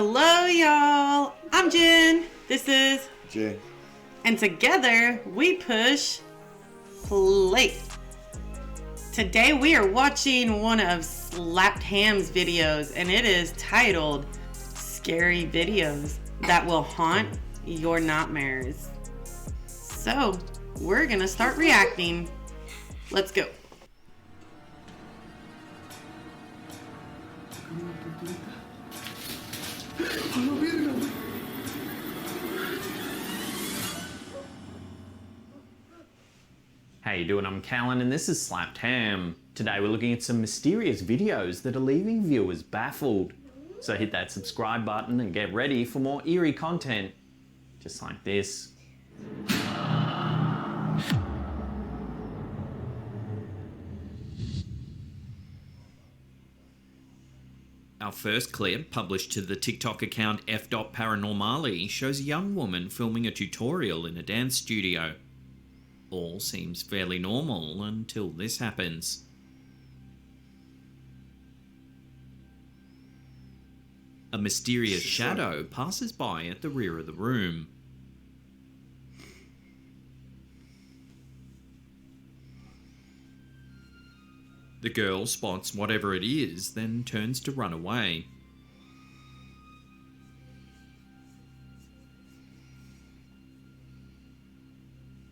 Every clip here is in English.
Hello, y'all. I'm Jen. This is Jay. And together we push play. Today we are watching one of Slapped Ham's videos, and it is titled Scary Videos That Will Haunt Your Nightmares. So we're gonna start reacting. Let's go. How you doing? I'm Callan and this is Slapped Ham. Today we're looking at some mysterious videos that are leaving viewers baffled. So hit that subscribe button and get ready for more eerie content, just like this. Our first clip, published to the TikTok account f.paranormally, shows a young woman filming a tutorial in a dance studio. All seems fairly normal until this happens. A mysterious shadow passes by at the rear of the room. The girl spots whatever it is, then turns to run away.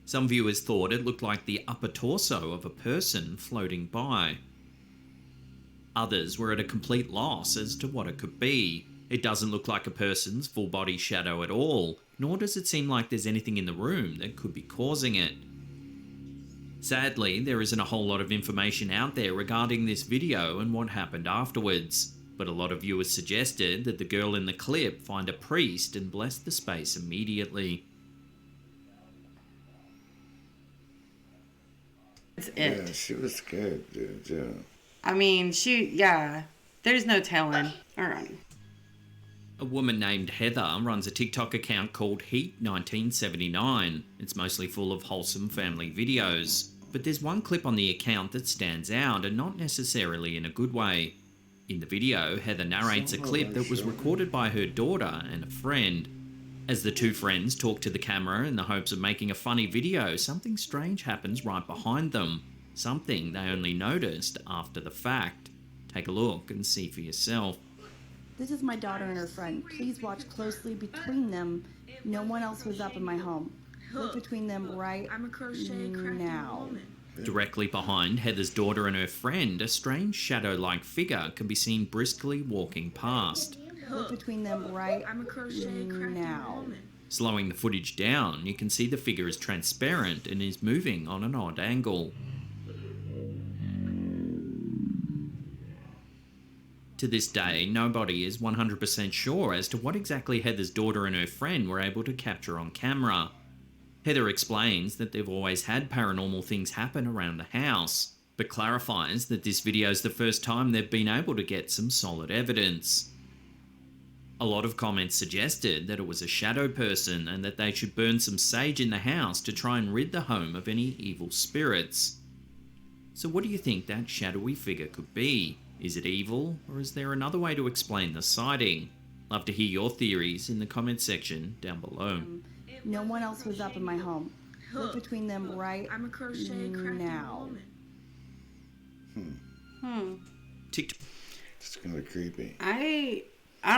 Some viewers thought it looked like the upper torso of a person floating by. Others were at a complete loss as to what it could be. It doesn't look like a person's full body shadow at all, nor does it seem like there's anything in the room that could be causing it. Sadly, there isn't a whole lot of information out there regarding this video and what happened afterwards, but a lot of viewers suggested that the girl in the clip find a priest and bless the space immediately. It's it. Yeah, she was scared, dude. Yeah. I mean, there's no telling. Alright. A woman named Heather runs a TikTok account called Heat1979. It's mostly full of wholesome family videos. But there's one clip on the account that stands out, and not necessarily in a good way. In the video, Heather narrates a clip that was recorded by her daughter and a friend. As the two friends talk to the camera in the hopes of making a funny video, something strange happens right behind them. Something they only noticed after the fact. Take a look and see for yourself. This is my daughter and her friend. Please watch closely between them. No one else was up in my home. Look between them right now. Directly behind Heather's daughter and her friend, a strange shadow-like figure can be seen briskly walking past. Look between them right now. Slowing the footage down, you can see the figure is transparent and is moving on an odd angle. To this day, nobody is 100% sure as to what exactly Heather's daughter and her friend were able to capture on camera. Heather explains that they've always had paranormal things happen around the house, but clarifies that this video is the first time they've been able to get some solid evidence. A lot of comments suggested that it was a shadow person and that they should burn some sage in the house to try and rid the home of any evil spirits. So what do you think that shadowy figure could be? Is it evil, or is there another way to explain the sighting? Love to hear your theories in the comment section down below. No one else was up in my home. Look between them right now. TikTok. It's kind of creepy. I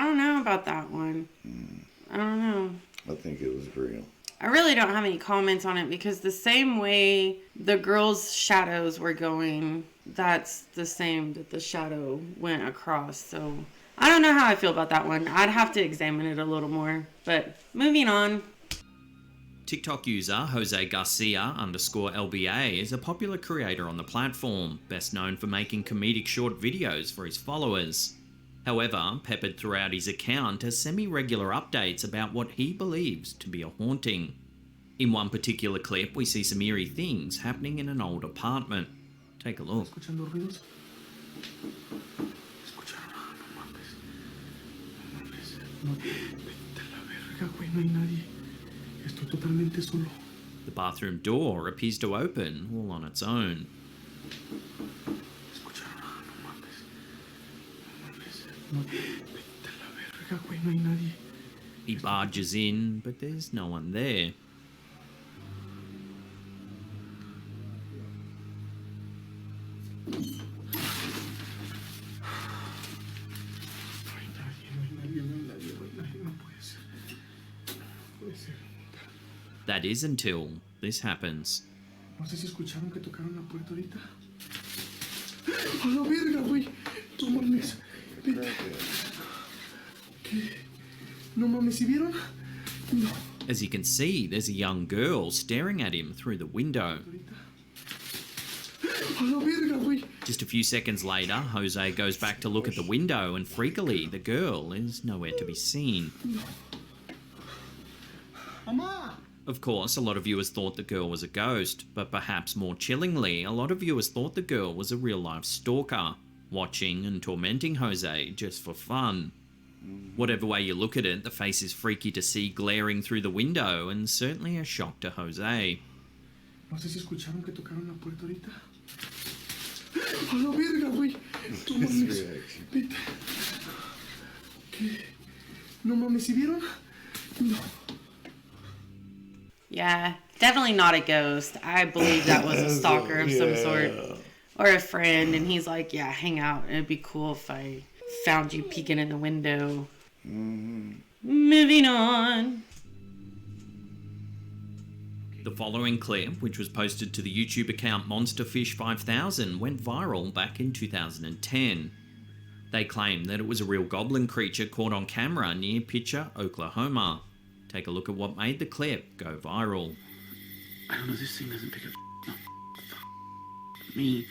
don't know about that one. I don't know. I think it was real. I really don't have any comments on it because the same way the girls' shadows were going, that's the same that the shadow went across. So I don't know how I feel about that one. I'd have to examine it a little more. But moving on. TikTok user Jose Garcia_LBA is a popular creator on the platform, best known for making comedic short videos for his followers. However, peppered throughout his account are semi-regular updates about what he believes to be a haunting. In one particular clip, we see some eerie things happening in an old apartment. Take a look. The bathroom door appears to open all on its own. Verga, güey, no hay nadie. He barges in, but there's no one there. No puede ser. Puede ser. That is until this happens. No sé si escucharon que tocaron la puerta ahorita. ¡A la verga, güey! No mames. Vete. ¿Qué? No mames, ¿sí vieron? No. As you can see, there's a young girl staring at him through the window. ¡A la verga, güey! Just a few seconds later, Jose goes back to look at the window and freakily, the girl is nowhere to be seen. ¡Mamá! Of course, a lot of viewers thought the girl was a ghost, but perhaps more chillingly, a lot of viewers thought the girl was a real-life stalker, watching and tormenting Jose just for fun. Whatever way you look at it, the face is freaky to see glaring through the window and certainly a shock to Jose. No sé si escucharon que tocaron la puerta ahorita. ¡A la verga, güey! No mames. Vete. ¿Qué? No mames, ¿sí vieron? No. Yeah, definitely not a ghost. I believe that was a stalker of some sort. Or a friend, and he's like, yeah, hang out. It'd be cool if I found you peeking in the window. Moving on. The following clip, which was posted to the YouTube account MonsterFish5000, went viral back in 2010. They claimed that it was a real goblin creature caught on camera near Pitcher, Oklahoma. Take a look at what made the clip go viral. I don't know, this thing doesn't pick up. No, me.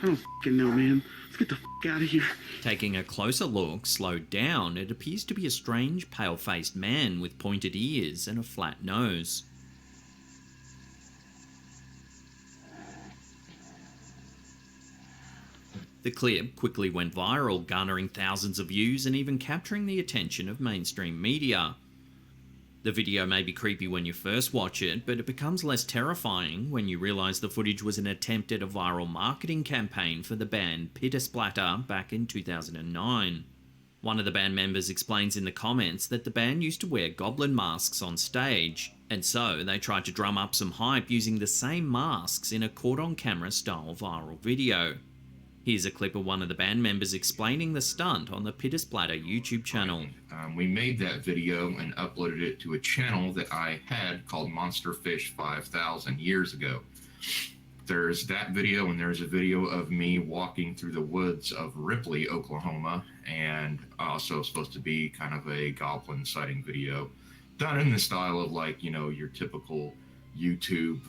I don't fucking know, man. Let's get the out of here. Taking a closer look, slowed down, it appears to be a strange, pale-faced man with pointed ears and a flat nose. The clip quickly went viral, garnering thousands of views and even capturing the attention of mainstream media. The video may be creepy when you first watch it, but it becomes less terrifying when you realise the footage was an attempt at a viral marketing campaign for the band Pitter Splatter back in 2009. One of the band members explains in the comments that the band used to wear goblin masks on stage, and so they tried to drum up some hype using the same masks in a caught-on-camera style viral video. Here's a clip of one of the band members explaining the stunt on the Pitter Splatter YouTube channel. We made that video and uploaded it to a channel that I had called MonsterFish5000 years ago. There's that video, and there's a video of me walking through the woods of Ripley, Oklahoma, and also supposed to be kind of a goblin sighting video, done in the style of, like, you know, your typical YouTube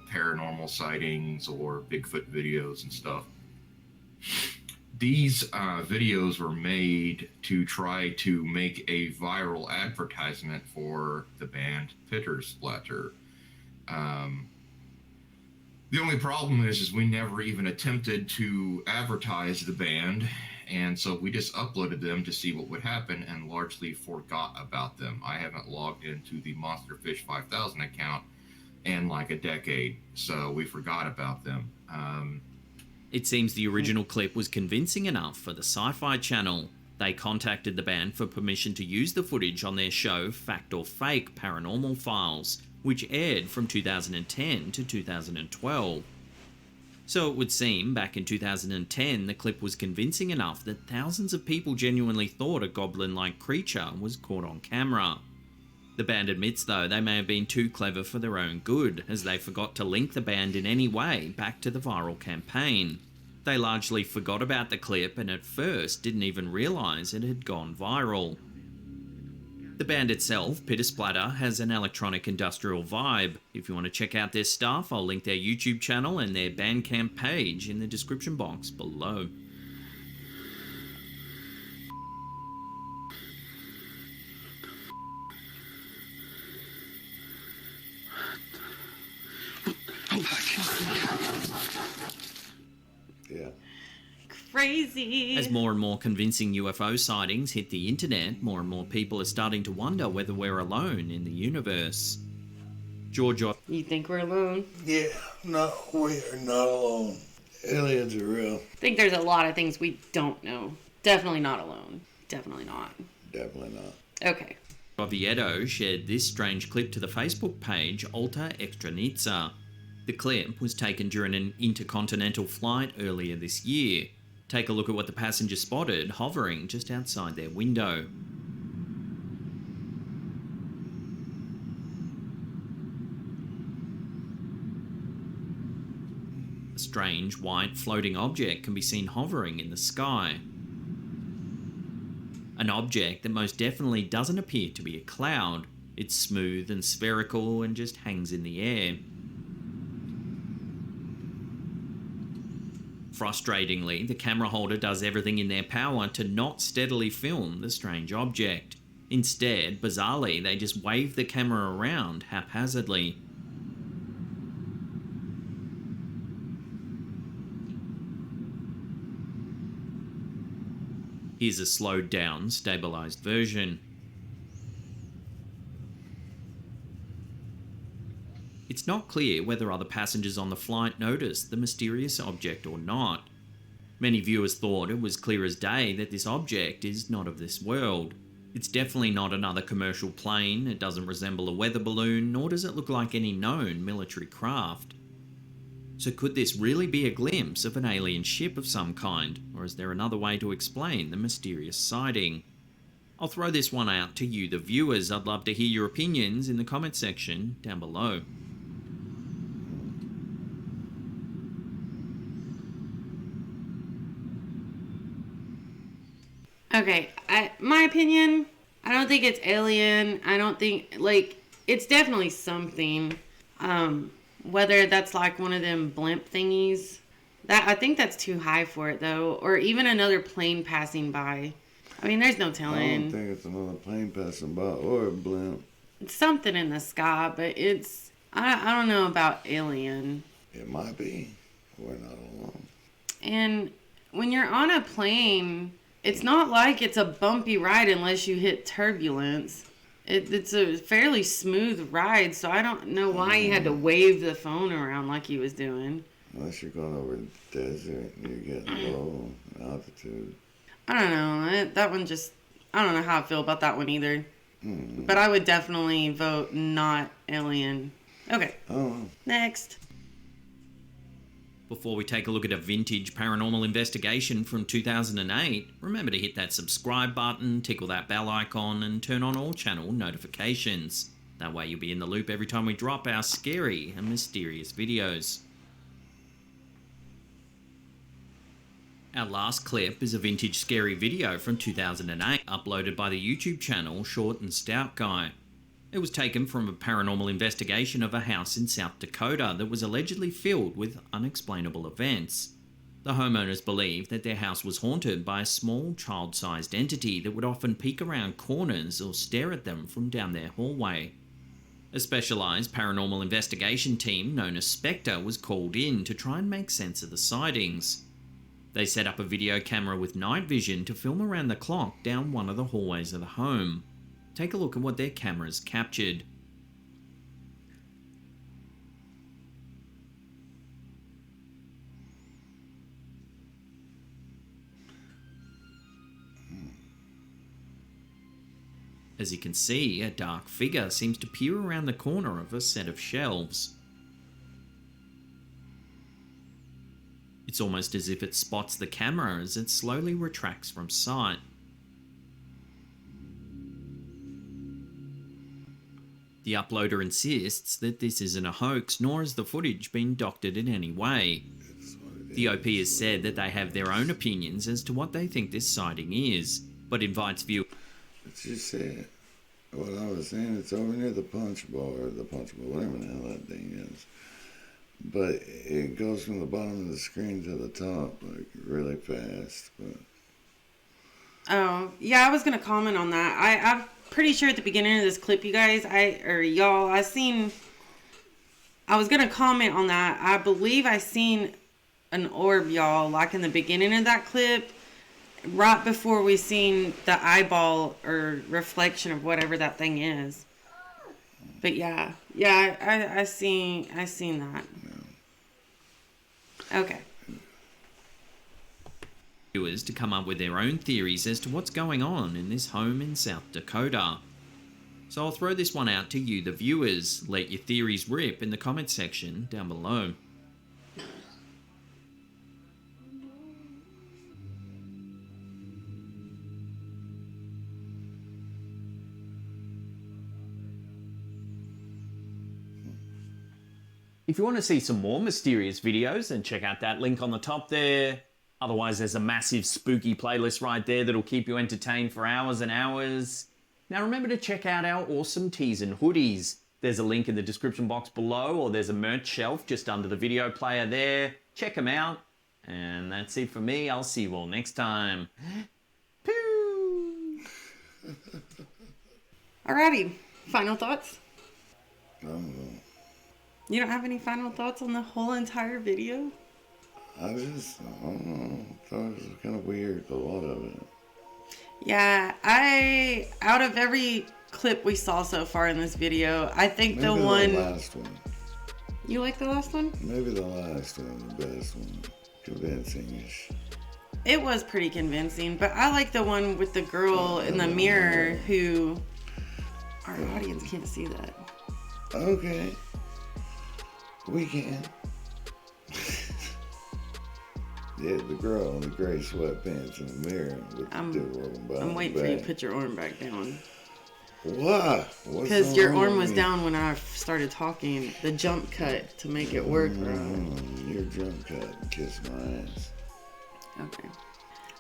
paranormal sightings or Bigfoot videos and stuff. These videos were made to try to make a viral advertisement for the band Pitter Splatter. The only problem is we never even attempted to advertise the band, and so we just uploaded them to see what would happen and largely forgot about them. I haven't logged into the MonsterFish5000 account in like a decade, so we forgot about them. It seems the original clip was convincing enough for the Sci-Fi Channel. They contacted the band for permission to use the footage on their show Fact or Fake Paranormal Files, which aired from 2010 to 2012. So it would seem, back in 2010, the clip was convincing enough that thousands of people genuinely thought a goblin-like creature was caught on camera. The band admits, though, they may have been too clever for their own good, as they forgot to link the band in any way back to the viral campaign. They largely forgot about the clip and at first didn't even realise it had gone viral. The band itself, Pitter Splatter, has an electronic industrial vibe. If you want to check out their stuff, I'll link their YouTube channel and their Bandcamp page in the description box below. Oh, crazy. As more and more convincing UFO sightings hit the internet, more and more people are starting to wonder whether we're alone in the universe. George, You think we're alone? Yeah, no, we are not alone. Aliens are real. I think there's a lot of things we don't know. Definitely not alone. Definitely not. Definitely not. Okay. Oviedo shared this strange clip to the Facebook page Alta Extranitza. The clip was taken during an intercontinental flight earlier this year. Take a look at what the passenger spotted hovering just outside their window. A strange white floating object can be seen hovering in the sky. An object that most definitely doesn't appear to be a cloud. It's smooth and spherical and just hangs in the air. Frustratingly, the camera holder does everything in their power to not steadily film the strange object. Instead, bizarrely, they just wave the camera around haphazardly. Here's a slowed down, stabilized version. It's not clear whether other passengers on the flight noticed the mysterious object or not. Many viewers thought it was clear as day that this object is not of this world. It's definitely not another commercial plane, it doesn't resemble a weather balloon, nor does it look like any known military craft. So could this really be a glimpse of an alien ship of some kind, or is there another way to explain the mysterious sighting? I'll throw this one out to you, the viewers. I'd love to hear your opinions in the comment section down below. Okay, my opinion, I don't think it's alien. I don't think, like, it's definitely something. Whether that's like one of them blimp thingies. I think that's too high for it, though. Or even another plane passing by. I mean, there's no I don't telling. think it's another plane passing by or a blimp. It's something in the sky, but it's... I don't know about alien. It might be. We're not alone. And when you're on a plane, it's not like it's a bumpy ride unless you hit turbulence. It's a fairly smooth ride, so I don't know why he had to wave the phone around like he was doing. Unless you're going over the desert and you're getting low in altitude. I don't know. That one just... I don't know how I feel about that one either. But I would definitely vote not alien. Okay. Oh. Next. Before we take a look at a vintage paranormal investigation from 2008, remember to hit that subscribe button, tickle that bell icon, and turn on all channel notifications. That way you'll be in the loop every time we drop our scary and mysterious videos. Our last clip is a vintage scary video from 2008, uploaded by the YouTube channel Short and Stout Guy. It was taken from a paranormal investigation of a house in South Dakota that was allegedly filled with unexplainable events. The homeowners believed that their house was haunted by a small child-sized entity that would often peek around corners or stare at them from down their hallway. A specialised paranormal investigation team known as Spectre was called in to try and make sense of the sightings. They set up a video camera with night vision to film around the clock down one of the hallways of the home. Take a look at what their cameras captured. As you can see, a dark figure seems to peer around the corner of a set of shelves. It's almost as if it spots the camera as it slowly retracts from sight. The uploader insists that this isn't a hoax, nor has the footage been doctored in any way. The OP has said that they have their own opinions as to what they think this sighting is, but invites viewers... But you said, what I was saying, it's over near the punch bar, whatever the hell that thing is. But it goes from the bottom of the screen to the top, like, really fast. But Oh, yeah, I was going to comment on that. I'm pretty sure at the beginning of this clip, you guys, I was going to comment on that. I believe I seen an orb, y'all, like in the beginning of that clip, right before we seen the eyeball or reflection of whatever that thing is. But yeah, I seen that. Okay. Viewers to come up with their own theories as to what's going on in this home in South Dakota. So I'll throw this one out to you, the viewers. Let your theories rip in the comment section down below. If you want to see some more mysterious videos, then check out that link on the top there. Otherwise, there's a massive spooky playlist right there that'll keep you entertained for hours and hours. Now remember to check out our awesome tees and hoodies. There's a link in the description box below, or there's a merch shelf just under the video player there. Check them out. And that's it for me. I'll see you all next time. Pew! Alrighty. Final thoughts? I don't know. You don't have any final thoughts on the whole entire video? I don't know. I thought it was kind of weird, a lot of it. Yeah, out of every clip we saw so far in this video, I think Maybe the the one... last one. You like the last one? Maybe the last one, the best one. Convincing-ish. It was pretty convincing, but I like the one with the girl in the mirror who... Our audience can't see that. Okay. We can. Yeah, the girl in the gray sweatpants in the mirror with the dude walking by. I'm waiting for you to put your arm back down. Why? Because your arm was down when I started talking. The jump cut to make it work, bro. Your jump cut. Kiss my ass. Okay.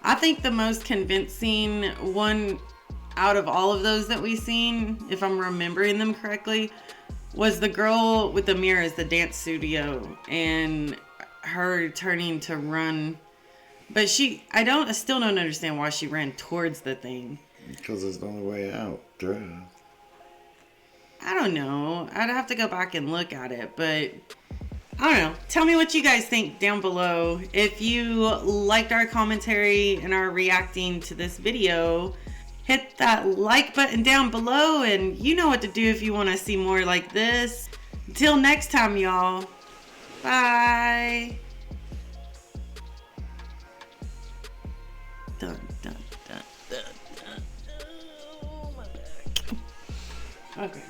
I think the most convincing one out of all of those that we've seen, if I'm remembering them correctly, was the girl with the mirrors, the dance studio, and her turning to run. But I still don't understand why she ran towards the thing. Because it's the only way out. Duh. I don't know. I'd have to go back and look at it, but I don't know. Tell me what you guys think down below. If you liked our commentary and are reacting to this video, hit that like button down below, and you know what to do if you want to see more like this. Until next time, y'all. Bye. Dun, dun, dun, dun, dun. Oh, my back. Okay.